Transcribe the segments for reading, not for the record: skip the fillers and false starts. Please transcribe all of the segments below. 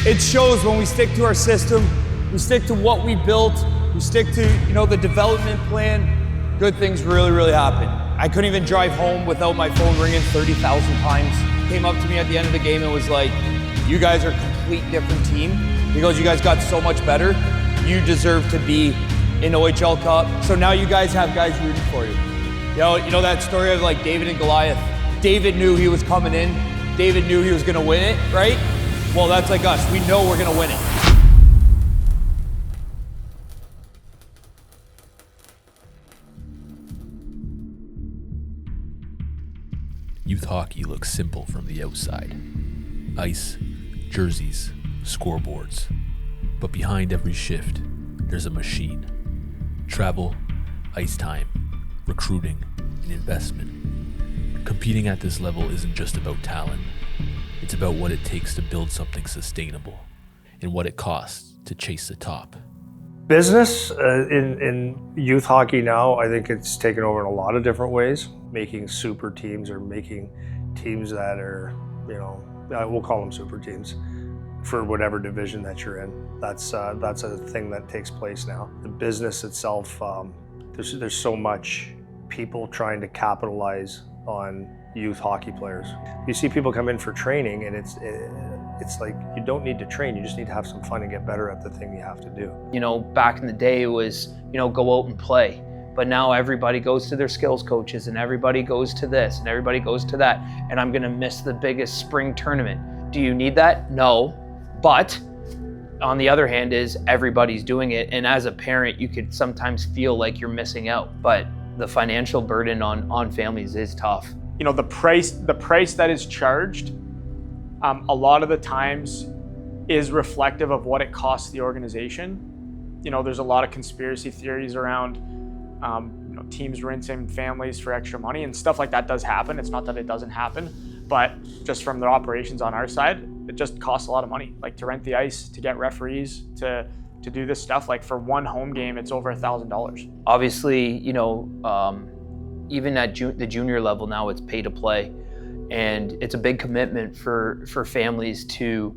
It shows when we stick to our system, we stick to what we built, we stick to, the development plan, good things really happen. I couldn't even drive home without my phone ringing 30,000 times. Came up to me at the end of the game and was like, you guys are a complete different team. He goes, you guys got so much better. You deserve to be in OHL Cup. So now you guys have guys rooting for you. You know that story of like David and Goliath? David knew he was coming in. David knew he was gonna win it, right? Well, that's like us. We know we're gonna win it. Youth hockey looks simple from the outside. Ice, jerseys, scoreboards. But behind every shift, there's a machine. Travel, ice time, recruiting, and investment. Competing at this level isn't just about talent. It's about what it takes to build something sustainable and what it costs to chase the top. Business in youth hockey now, I think it's taken over in a lot of different ways. Making super teams or making teams that are, we'll call them super teams for whatever division that you're in. That's a thing that takes place now. The business itself, there's so much people trying to capitalize on youth hockey players. You see people come in for training and it's like you don't need to train, you just need to have some fun and get better at the thing you have to do. Back in the day it was, go out and play. But now everybody goes to their skills coaches and everybody goes to this and everybody goes to that. And I'm gonna miss the biggest spring tournament. Do you need that? No. But on the other hand is everybody's doing it. And as a parent, you could sometimes feel like you're missing out. But the financial burden on families is tough. The price that is charged a lot of the times is reflective of what it costs the organization. There's a lot of conspiracy theories around teams rinsing families for extra money, and stuff like that does happen. It's not that it doesn't happen, but just from the operations on our side, it just costs a lot of money. Like to rent the ice, to get referees, to do this stuff. Like for one home game, it's over $1,000. Obviously, even at the junior level now, it's pay to play, and it's a big commitment for families to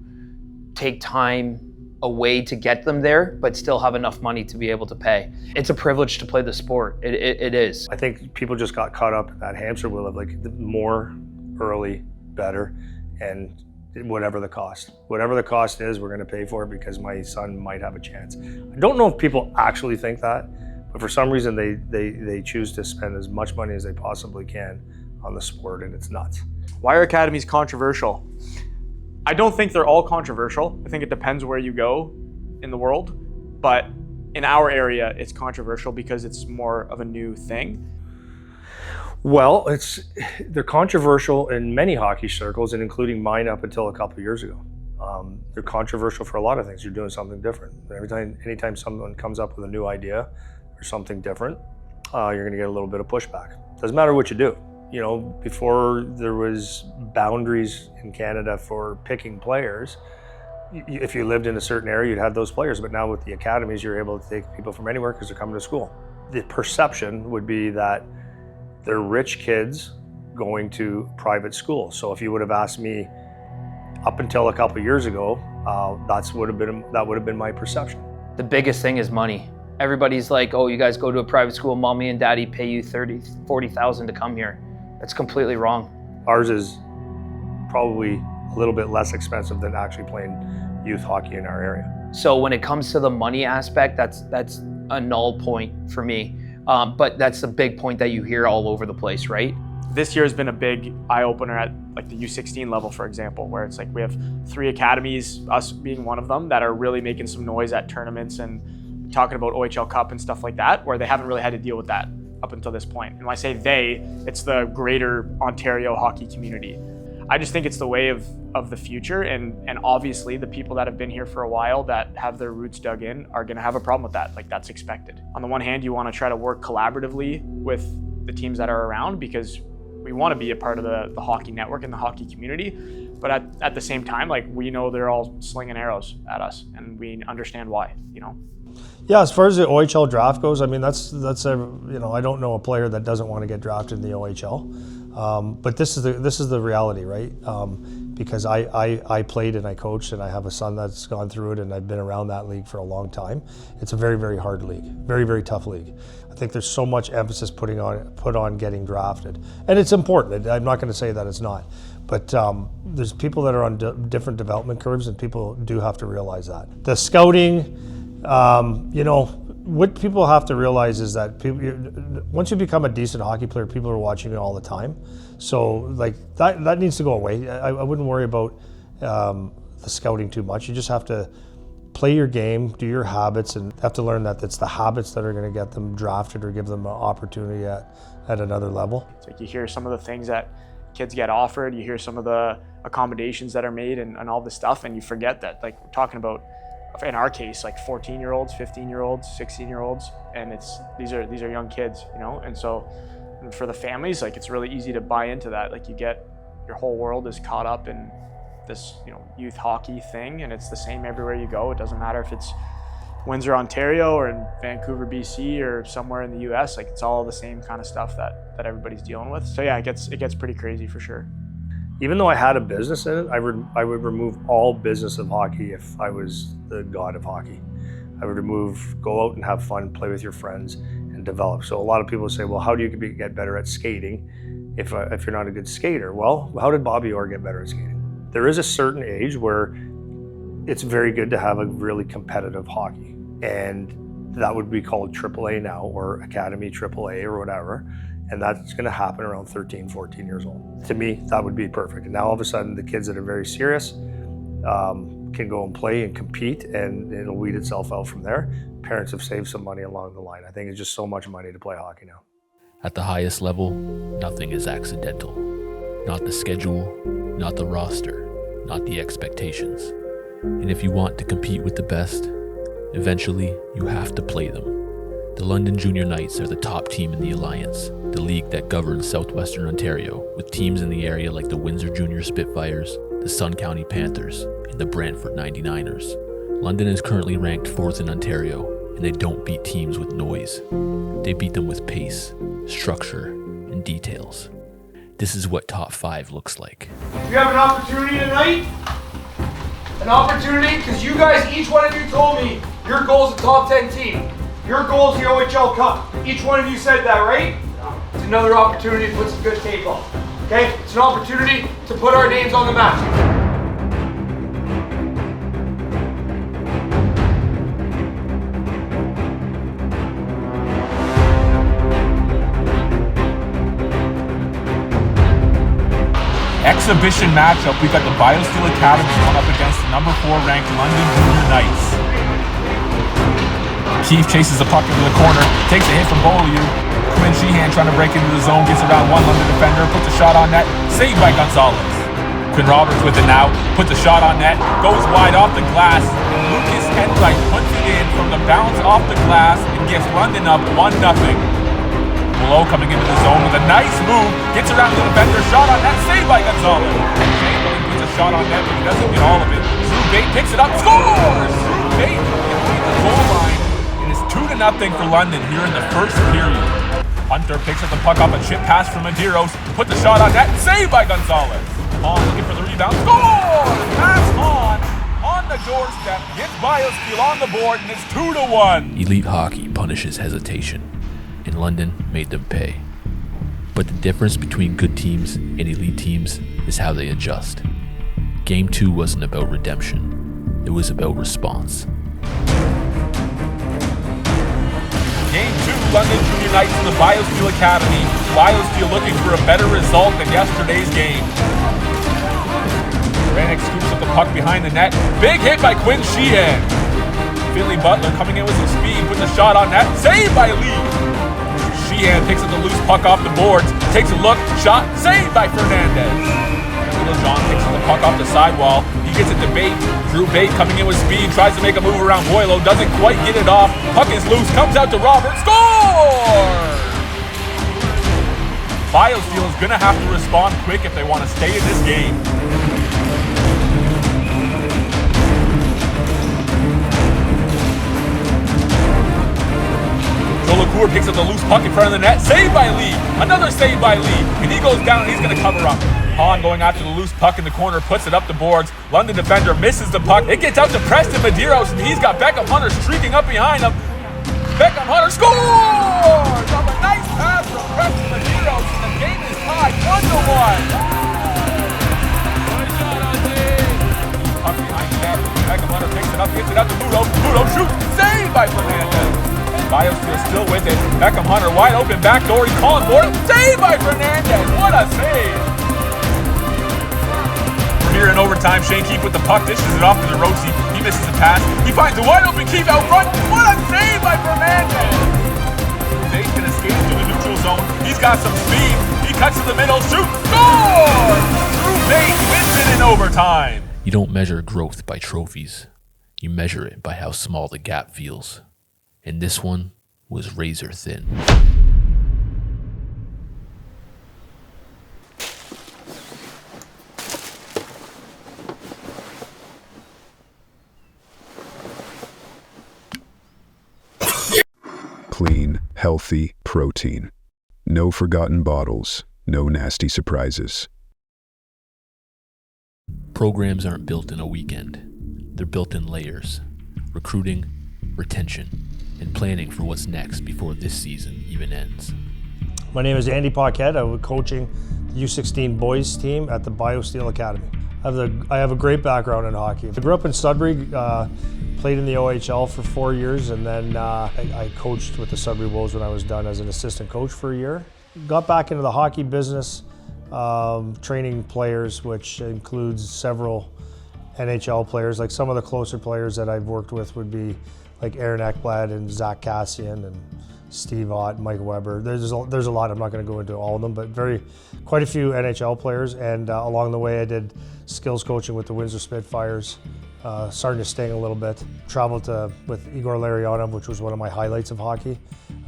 take time away to get them there, but still have enough money to be able to pay. It's a privilege to play the sport. It is. I think people just got caught up in that hamster wheel of like the more early, better, and whatever the cost. Whatever the cost is, we're gonna pay for it because my son might have a chance. I don't know if people actually think that, but for some reason they choose to spend as much money as they possibly can on the sport, and it's nuts. Why are academies controversial? I don't think they're all controversial. I think it depends where you go in the world, but in our area, it's controversial because it's more of a new thing. Well, they're controversial in many hockey circles, and including mine up until a couple of years ago. They're controversial for a lot of things. You're doing something different. Anytime someone comes up with a new idea or something different, you're gonna get a little bit of pushback. Doesn't matter what you do. Before there was boundaries in Canada for picking players, if you lived in a certain area, you'd have those players. But now with the academies, you're able to take people from anywhere because they're coming to school. The perception would be that they're rich kids going to private school. So if you would have asked me up until a couple of years ago, that would have been my perception. The biggest thing is money. Everybody's like, oh, you guys go to a private school, mommy and daddy pay you $30,000, $40,000 to come here. That's completely wrong. Ours is probably a little bit less expensive than actually playing youth hockey in our area. So when it comes to the money aspect, that's a null point for me. But that's a big point that you hear all over the place, right? This year has been a big eye-opener at like the U16 level, for example, where it's like we have 3 academies, us being one of them, that are really making some noise at tournaments and talking about OHL Cup and stuff like that, where they haven't really had to deal with that up until this point. And when I say they, it's the greater Ontario hockey community. I just think it's the way of the future, and obviously the people that have been here for a while that have their roots dug in are gonna have a problem with that. Like, that's expected. On the one hand, you wanna try to work collaboratively with the teams that are around because we wanna be a part of the hockey network and the hockey community. But at the same time, like, we know they're all slinging arrows at us and we understand why, you know? Yeah, as far as the OHL draft goes, I mean, that's I don't know a player that doesn't want to get drafted in the OHL. But this is the reality, right? because I played and I coached, and I have a son that's gone through it, and I've been around that league for a long time. It's a very, very hard league, very, very tough league. I think there's so much emphasis put on getting drafted, and it's important. I'm not going to say that it's not, but there's people that are on different development curves, and people do have to realize that. The scouting, what people have to realize is that once you become a decent hockey player, people are watching you all the time. So like that needs to go away. I wouldn't worry about the scouting too much. You just have to play your game, do your habits, and have to learn that it's the habits that are going to get them drafted or give them an opportunity at another level. It's like you hear some of the things that kids get offered, you hear some of the accommodations that are made and all this stuff, and you forget that, like, we're talking about, in our case, like 14-year-olds, 15-year-olds, 16-year-olds, and these are young kids, and so for the families, like, it's really easy to buy into that. Like, your whole world is caught up in this, youth hockey thing, and it's the same everywhere you go. It doesn't matter if it's Windsor, Ontario, or in Vancouver, BC, or somewhere in the US. Like, it's all the same kind of stuff that everybody's dealing with. So yeah, it gets pretty crazy for sure. Even though I had a business in it, I would remove all business of hockey if I was the god of hockey. I would go out and have fun, play with your friends, and develop. So a lot of people say, well, how do you get better at skating if you're not a good skater? Well, how did Bobby Orr get better at skating? There is a certain age where it's very good to have a really competitive hockey, and that would be called AAA now, or Academy AAA or whatever. And that's going to happen around 13, 14 years old. To me, that would be perfect. And now all of a sudden, the kids that are very serious can go and play and compete, and it'll weed itself out from there. Parents have saved some money along the line. I think it's just so much money to play hockey now. At the highest level, nothing is accidental. Not the schedule, not the roster, not the expectations. And if you want to compete with the best, eventually you have to play them. The London Junior Knights are the top team in the Alliance, the league that governs southwestern Ontario, with teams in the area like the Windsor Junior Spitfires, the Sun County Panthers, and the Brantford 99ers. London is currently ranked 4th in Ontario, and they don't beat teams with noise. They beat them with pace, structure, and details. This is what top 5 looks like. You have an opportunity tonight. An opportunity, because you guys, each one of you told me your goal is a top 10 team. Your goal is the OHL Cup. Each one of you said that, right? It's another opportunity to put some good tape on. Okay? It's an opportunity to put our names on the map. Exhibition matchup, we got the BioSteel Academy going up against the number 4 ranked London Junior Knights. Keith chases the puck into the corner, takes a hit from Goliath. Quinn Sheehan trying to break into the zone, gets around one London defender, puts a shot on net, saved by Gonzalez. Quinn Roberts with it now, puts a shot on net, goes wide off the glass, and Lucas Henright puts it in from the bounce off the glass and gets London up 1-0. Below coming into the zone with a nice move, gets around the defender, shot on net, saved by Gonzalez. Chamberlain puts a shot on net, but he doesn't get all of it. Drew Bate picks it up, scores! Drew Bate behind the goal line. It is 2-0 for London here in the first period. Hunter picks up the puck off a chip pass from Medeiros, puts a shot on net, saved by Gonzalez. On looking for the rebound, scores! Pass on the doorstep, gets BioSteel on the board, and it's 2-1. Elite hockey punishes hesitation, and London made them pay. But the difference between good teams and elite teams is how they adjust. Game 2 wasn't about redemption, it was about response. Game 2, London Junior Knights in the BioSteel Academy. BioSteel looking for a better result than yesterday's game. Rannick scoops up the puck behind the net. Big hit by Quinn Sheehan. Finley Butler coming in with some speed, puts a shot on net, saved by Lee. Sheehan picks up the loose puck off the boards, takes a look, shot, saved by Fernandez. Little John picks up the puck off the sidewall. He gets it to Bate. Drew Bate coming in with speed, tries to make a move around Boylo, doesn't quite get it off. Puck is loose, comes out to Robert, score! BioSteel is going to have to respond quick if they want to stay in this game. Jolicoeur picks up the loose puck in front of the net, saved by Lee. Another save by Lee, and he goes down and he's going to cover up. Hahn going after the loose puck in the corner, puts it up the boards. London defender misses the puck. It gets out to Preston Medeiros, and he's got Beckham Hunter streaking up behind him. Beckham Hunter scores off a nice pass from Preston Medeiros, and the game is tied 1-1. Puck behind the net. Beckham Hunter picks it up, gives it out to Muto. Muto shoots, saved by Fernandez. BioSteel still with it. Beckham Hunter wide open backdoor. He's calling for it. Saved by Fernandez. What a save! We're here in overtime. Shane Keefe with the puck dishes it off to DeRossi. He misses the pass. He finds a wide open Keefe out front. What a save by Fernandez! Zane's gonna skate into the neutral zone. He's got some speed. He cuts to the middle. Shoots. Score! Drew Bates wins it in overtime. You don't measure growth by trophies. You measure it by how small the gap feels. And this one was razor thin. Clean, healthy protein. No forgotten bottles, no nasty surprises. Programs aren't built in a weekend. They're built in layers. Recruiting, retention, and planning for what's next before this season even ends. My name is Andy Paquette. I'm coaching the U16 boys team at the BioSteel Academy. I have a great background in hockey. I grew up in Sudbury, played in the OHL for 4 years, and then I coached with the Sudbury Wolves when I was done as an assistant coach for a year. Got back into the hockey business, training players, which includes several NHL players. Like some of the closer players that I've worked with would be like Aaron Ekblad and Zach Kassian and Steve Ott, Mike Weber. There's a lot. I'm not going to go into all of them, but quite a few NHL players. And along the way, I did skills coaching with the Windsor Spitfires, starting to sting a little bit. Traveled with Igor Larionov, which was one of my highlights of hockey.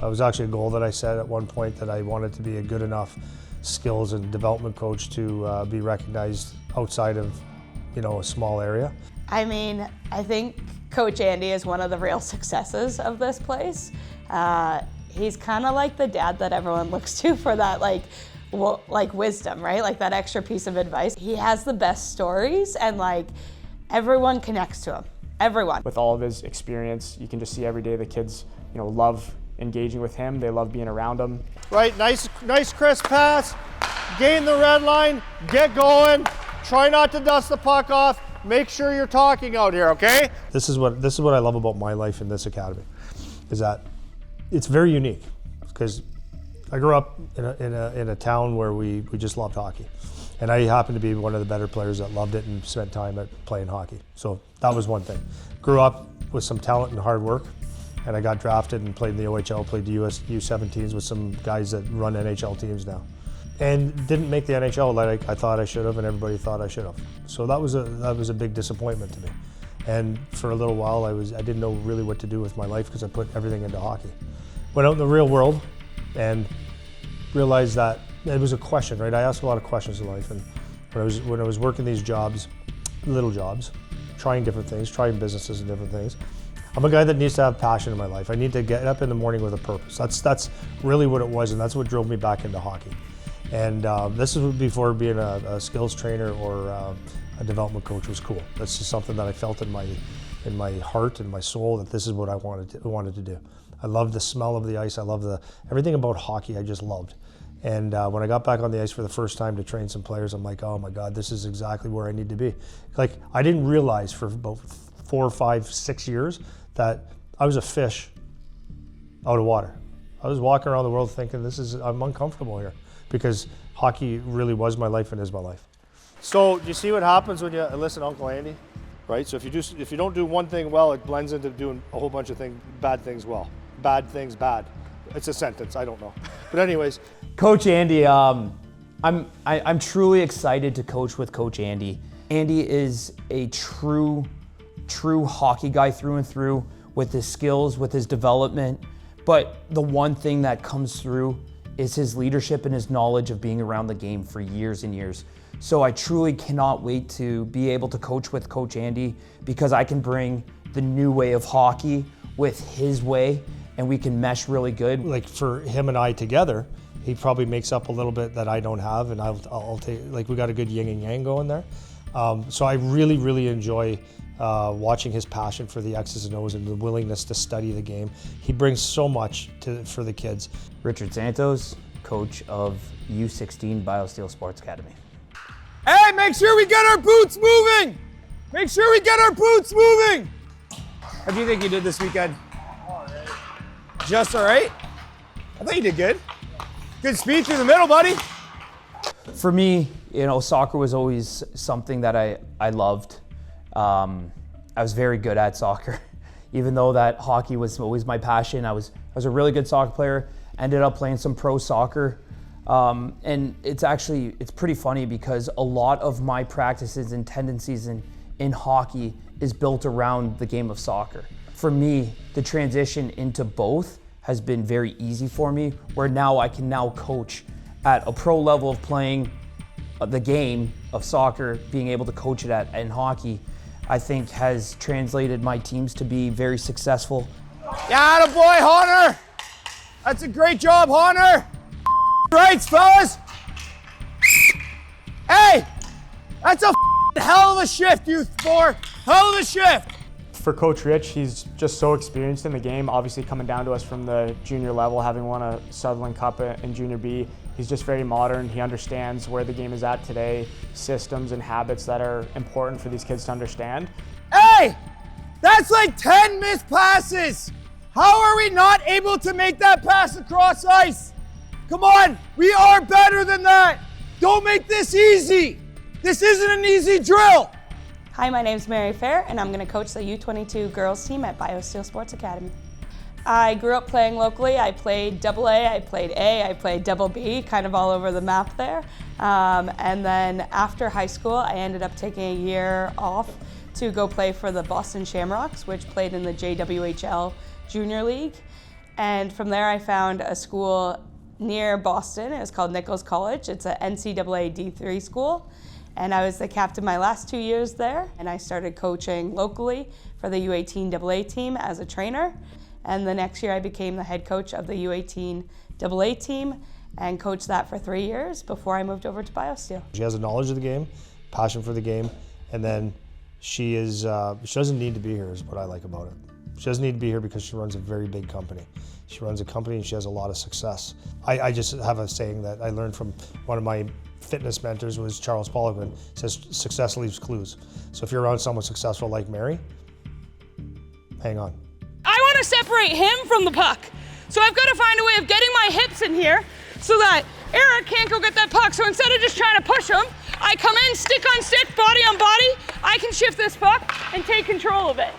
It was actually a goal that I set at one point, that I wanted to be a good enough skills and development coach to be recognized outside of, a small area. I mean, I think Coach Andy is one of the real successes of this place. He's kind of like the dad that everyone looks to for that wisdom, right? Like that extra piece of advice. He has the best stories, and everyone connects to him. Everyone. With all of his experience, you can just see every day the kids, love engaging with him. They love being around him. Right, nice crisp pass. Gain the red line. Get going. Try not to dust the puck off. Make sure you're talking out here, okay? This is what I love about my life in this academy, is that it's very unique, because I grew up in a town where we just loved hockey, and I happened to be one of the better players that loved it and spent time at playing hockey. So that was one thing. Grew up with some talent and hard work, and I got drafted and played in the OHL, played the U17s with some guys that run NHL teams now. And didn't make the NHL like I thought I should have, and everybody thought I should have. So that was a big disappointment to me. And for a little while, I didn't know really what to do with my life, because I put everything into hockey. Went out in the real world and realized that it was a question, right? I asked a lot of questions in life, and when I was working these jobs, little jobs, trying different things, trying businesses and different things, I'm a guy that needs to have passion in my life. I need to get up in the morning with a purpose. That's really what it was, and that's what drove me back into hockey. And this is before being a skills trainer or a development coach was cool. That's just something that I felt in my heart and my soul, that this is what I wanted to do. I love the smell of the ice. I love everything about hockey. I just loved. And when I got back on the ice for the first time to train some players, I'm like, oh my God, this is exactly where I need to be. Like, I didn't realize for about 4, 5, 6 years that I was a fish out of water. I was walking around the world thinking, I'm uncomfortable here, because hockey really was my life and is my life. So you see what happens when you listen to Uncle Andy, right? So if you don't do one thing well, it blends into doing a whole bunch of bad things well. Bad things bad. It's a sentence, I don't know. But anyways. Coach Andy, I'm truly excited to coach with Coach Andy. Andy is a true hockey guy through and through, with his skills, with his development. But the one thing that comes through is his leadership and his knowledge of being around the game for years and years. So I truly cannot wait to be able to coach with Coach Andy, because I can bring the new way of hockey with his way, and we can mesh really good. Like, for him and I together, He probably makes up a little bit that I don't have, and I'll take, like, we got a good yin and yang going there. So I really, really enjoy watching his passion for the X's and O's and the willingness to study the game. He brings so much for the kids. Richard Santos, coach of U16 BioSteel Sports Academy. Hey, make sure we get our boots moving! Make sure we get our boots moving! How do you think you did this weekend? All right. Just all right? I thought you did good. Good speed through the middle, buddy. For me, soccer was always something that I loved. I was very good at soccer. Even though that hockey was always my passion, I was a really good soccer player. Ended up playing some pro soccer. And it's pretty funny because a lot of my practices and tendencies in hockey is built around the game of soccer. For me, the transition into both has been very easy for me, where now I can now coach at a pro level of playing the game of soccer, being able to coach it in hockey, I think has translated my teams to be very successful. Yeah, attaboy, Honor! That's a great job, Honor! Rights, fellas! Hey! That's a hell of a shift, you four! Hell of a shift! For Coach Rich, he's just so experienced in the game, obviously coming down to us from the junior level, having won a Sutherland Cup in Junior B. He's just very modern. He understands where the game is at today, systems and habits that are important for these kids to understand. Hey! That's like 10 missed passes! How are we not able to make that pass across ice? Come on, we are better than that! Don't make this easy! This isn't an easy drill! Hi, my name's Mary Fair, and I'm going to coach the U22 girls team at BioSteel Sports Academy. I grew up playing locally. I played AA, I played A, I played double B, kind of all over the map there. And then after high school, I ended up taking a year off to go play for the Boston Shamrocks, which played in the JWHL Junior League. And from there, I found a school near Boston. It was called Nichols College. It's an NCAA D3 school. And I was the captain my last 2 years there. And I started coaching locally for the U18 AA team as a trainer. And the next year I became the head coach of the U18 AA team and coached that for 3 years before I moved over to BioSteel. She has a knowledge of the game, passion for the game, and then she doesn't need to be here is what I like about it. She doesn't need to be here because she runs a very big company. She runs a company and she has a lot of success. I just have a saying that I learned from one of my fitness mentors was Charles Poliquin. Says success leaves clues. So if you're around someone successful like Mary, hang on. I want to separate him from the puck. So I've got to find a way of getting my hips in here so that Eric can't go get that puck. So instead of just trying to push him, I come in, stick on stick, body on body. I can shift this puck and take control of it.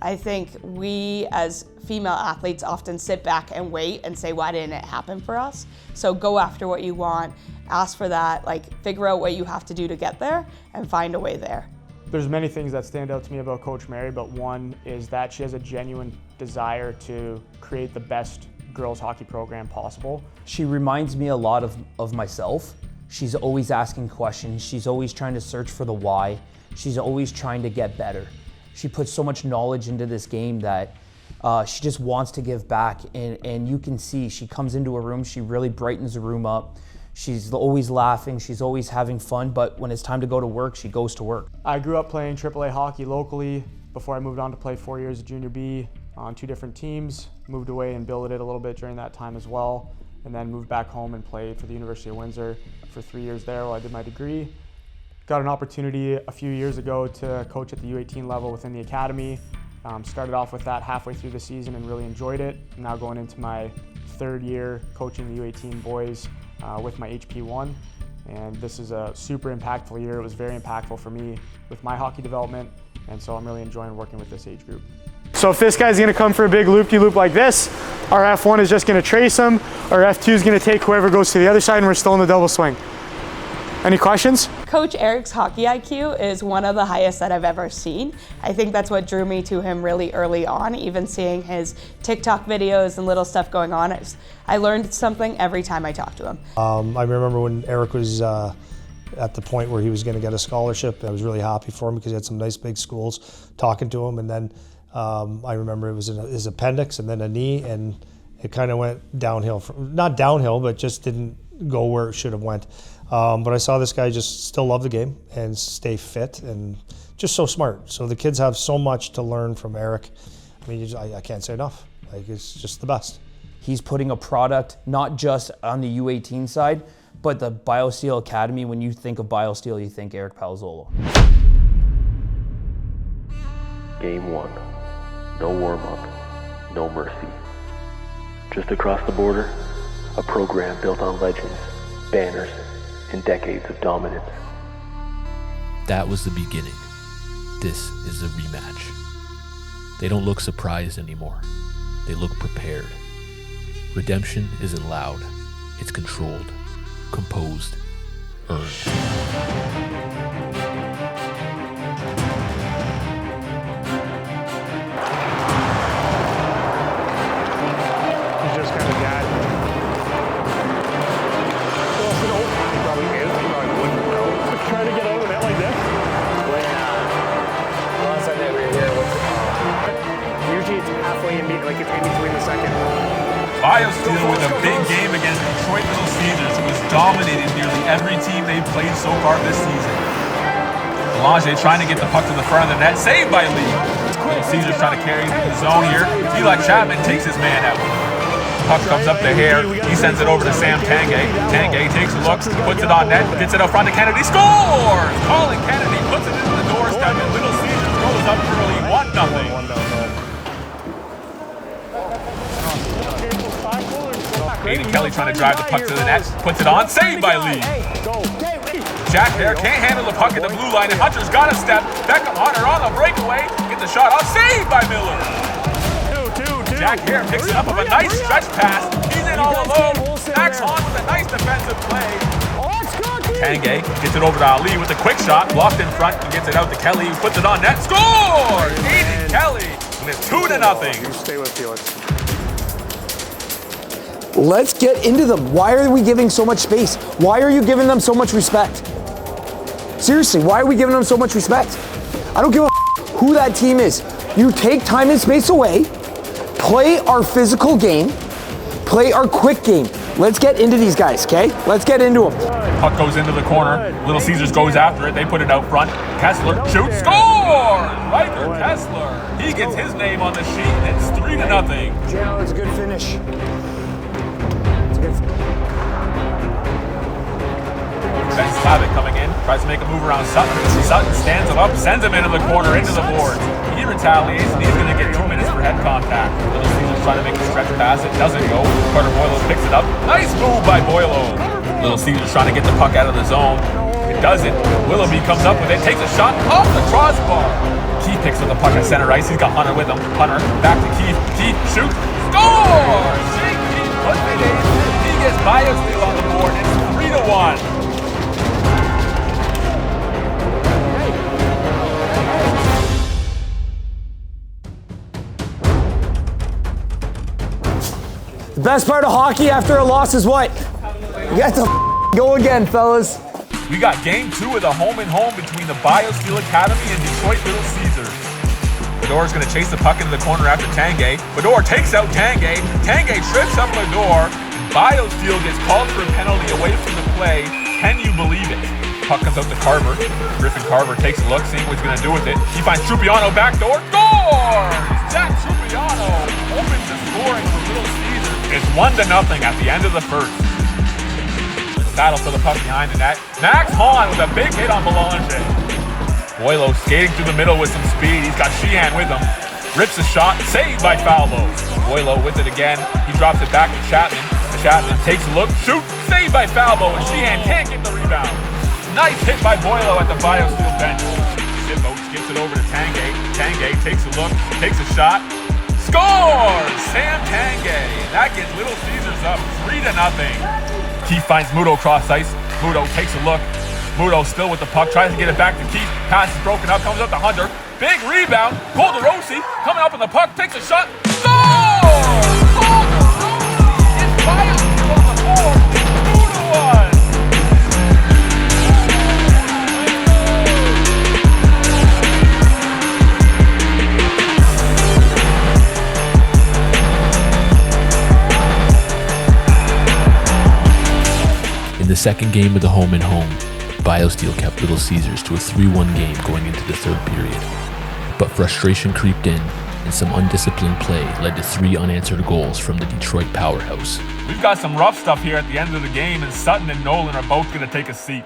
I think we as female athletes often sit back and wait and say, why didn't it happen for us? So go after what you want, ask for that, figure out what you have to do to get there and find a way there. There's many things that stand out to me about Coach Mary, but one is that she has a genuine desire to create the best girls hockey program possible. She reminds me a lot of myself. She's always asking questions. She's always trying to search for the why. She's always trying to get better. She puts so much knowledge into this game that she just wants to give back. And you can see she comes into a room, she really brightens the room up. She's always laughing, she's always having fun, but when it's time to go to work, she goes to work. I grew up playing AAA hockey locally before I moved on to play 4 years of Junior B on 2 different teams. Moved away and billeted it a little bit during that time as well, and then moved back home and played for the University of Windsor for 3 years there while I did my degree. Got an opportunity a few years ago to coach at the U18 level within the academy. Started off with that halfway through the season and really enjoyed it. I'm now going into my 3rd year coaching the U18 boys with my HP1, and this is a super impactful year. It was very impactful for me with my hockey development, and so I'm really enjoying working with this age group. So if this guy's gonna come for a big loop-de-loop like this, our F1 is just gonna trace him, our F2 is gonna take whoever goes to the other side, and we're still in the double swing. Any questions? Coach Eric's hockey IQ is one of the highest that I've ever seen. I think that's what drew me to him really early on, even seeing his TikTok videos and little stuff going on. I learned something every time I talked to him. I remember when Eric was at the point where he was going to get a scholarship. I was really happy for him because he had some nice big schools talking to him, and then I remember it was his appendix and then a knee, and it kind of went downhill. Not downhill, but just didn't go where it should have went. But I saw this guy just still love the game and stay fit and just so smart. So the kids have so much to learn from Eric. I mean, I can't say enough. Like, it's just the best. He's putting a product not just on the U18 side, but the BioSteel Academy. When you think of BioSteel, you think Eric Palazzolo. Game 1. No warm-up, no mercy. Just across the border, a program built on legends, banners, and decades of dominance. That was the beginning. This is a rematch. They don't look surprised anymore. They look prepared. Redemption isn't loud. It's controlled, composed, earned. Just kind of got. Well, if it open, he probably is. He probably wouldn't know. Trying to get out of the net like this. Last time that we were here, Usually it's halfway in, like it's in between the second. BioSteel with a big game against Detroit Little Caesars, who has dominated nearly every team they've played so far this season. Delange trying to get the puck to the front of the net, saved by Lee. Little Caesars trying to carry through the zone here. Eli Chapman takes his man out. Puck comes up the hair. He sends it over to Sam Tanguay. Tanguay takes a look, puts it on net, gets it out front to Kennedy, scores! Colin Kennedy puts it into the doorstep, and Little Caesars goes up early, 1-0. Aiden Kelly trying to drive the puck to the net, puts it on, saved by Lee. Jack there can't handle the puck at the blue line, and Hunter's got a step. Beckham Hunter on the breakaway, gets the shot off, saved by Miller. Jack Hare picks it up with a nice stretch pass. He's in all alone. Max Hahn with a nice defensive play. Tanguay gets it over to Ali with a quick shot, blocked in front, and gets it out to Kelly, who puts it on net, scores! Aiden Kelly, and it's 2-0. Stay with Felix. let's get into them. Why are we giving so much space? Why are you giving them so much respect? Seriously, why are we giving them so much respect? I don't give a who that team is. You take time and space away, play our physical game, play our quick game. Let's get into these guys, okay? Let's get into them. Puck goes into the corner. Little Caesars goes after it. They put it out front. Kessler shoots, score! Riker Kessler. He gets his name on the sheet, and it's 3-0. Joe, it's a good finish. Ben Slavic coming in, tries to make a move around Sutton. Sutton stands him up, sends him into the corner, into the boards. He retaliates, and he's going to get 2 minutes for head contact. Little Caesars trying to make a stretch pass. It doesn't go. Carter Boileau picks it up. Nice move by Boileau. Little Caesars trying to get the puck out of the zone. It doesn't. Willoughby comes up with it, takes a shot off the crossbar. Keith picks up the puck at center ice. He's got Hunter with him. Hunter back to Keith. Keith shoots, scores! Shane Keith puts it in. He gets BioSteel on the board. It's 3-1. The best part of hockey after a loss is what? You got to go again, fellas. We got game 2 of the home-and-home between the BioSteel Academy and Detroit Little Caesars. Fedor's going to chase the puck into the corner after Tanguay. Fedor takes out Tanguay. Tanguay trips up Fedor. BioSteel gets called for a penalty away from the play. Can you believe it? Puck comes out to Carver. Griffin Carver takes a look, seeing what he's going to do with it. He finds Trupiano backdoor. Scores! Jack Trupiano opens the scoring for Little Caesars. It's 1-0 at the end of the first. Battle for the puck behind the net. Max Hahn with a big hit on Belanger. Boileau skating through the middle with some speed. He's got Sheehan with him. Rips a shot, saved by Falvo. Boileau with it again. He drops it back to Chapman. Chapman takes a look, shoots, saved by Falvo, and Sheehan can't get the rebound. Nice hit by Boileau at the BioSteel bench. Shipboats gets it over to Tanguay. Tanguay takes a look, takes a shot. Scores! Sam Tanguay. That gets Little Caesars up 3-0. Keith finds Muto cross ice. Muto takes a look. Muto still with the puck, tries to get it back to Keith. Pass is broken up, comes up to Hunter. Big rebound. Golderosi coming up on the puck, takes a shot. Scores! Golderosi! It's BioSteel on the board. It's 2-1. the second game of the home and home, BioSteel kept Little Caesars to a 3-1 game going into the third period. But frustration creeped in, and some undisciplined play led to 3 unanswered goals from the Detroit powerhouse. We've got some rough stuff here at the end of the game, and Sutton and Nolan are both going to take a seat.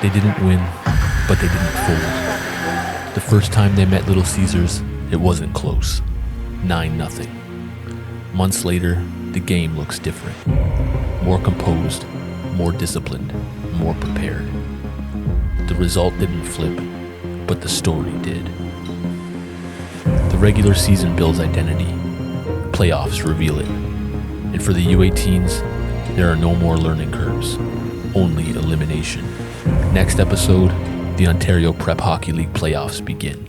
They didn't win, but they didn't fold. The first time they met Little Caesars, it wasn't close. 9-0. Months later, the game looks different. More composed, more disciplined, more prepared. The result didn't flip, but the story did. The regular season builds identity. Playoffs reveal it. And for the U18s, there are no more learning curves, only elimination. Next episode, the Ontario Prep Hockey League playoffs begin.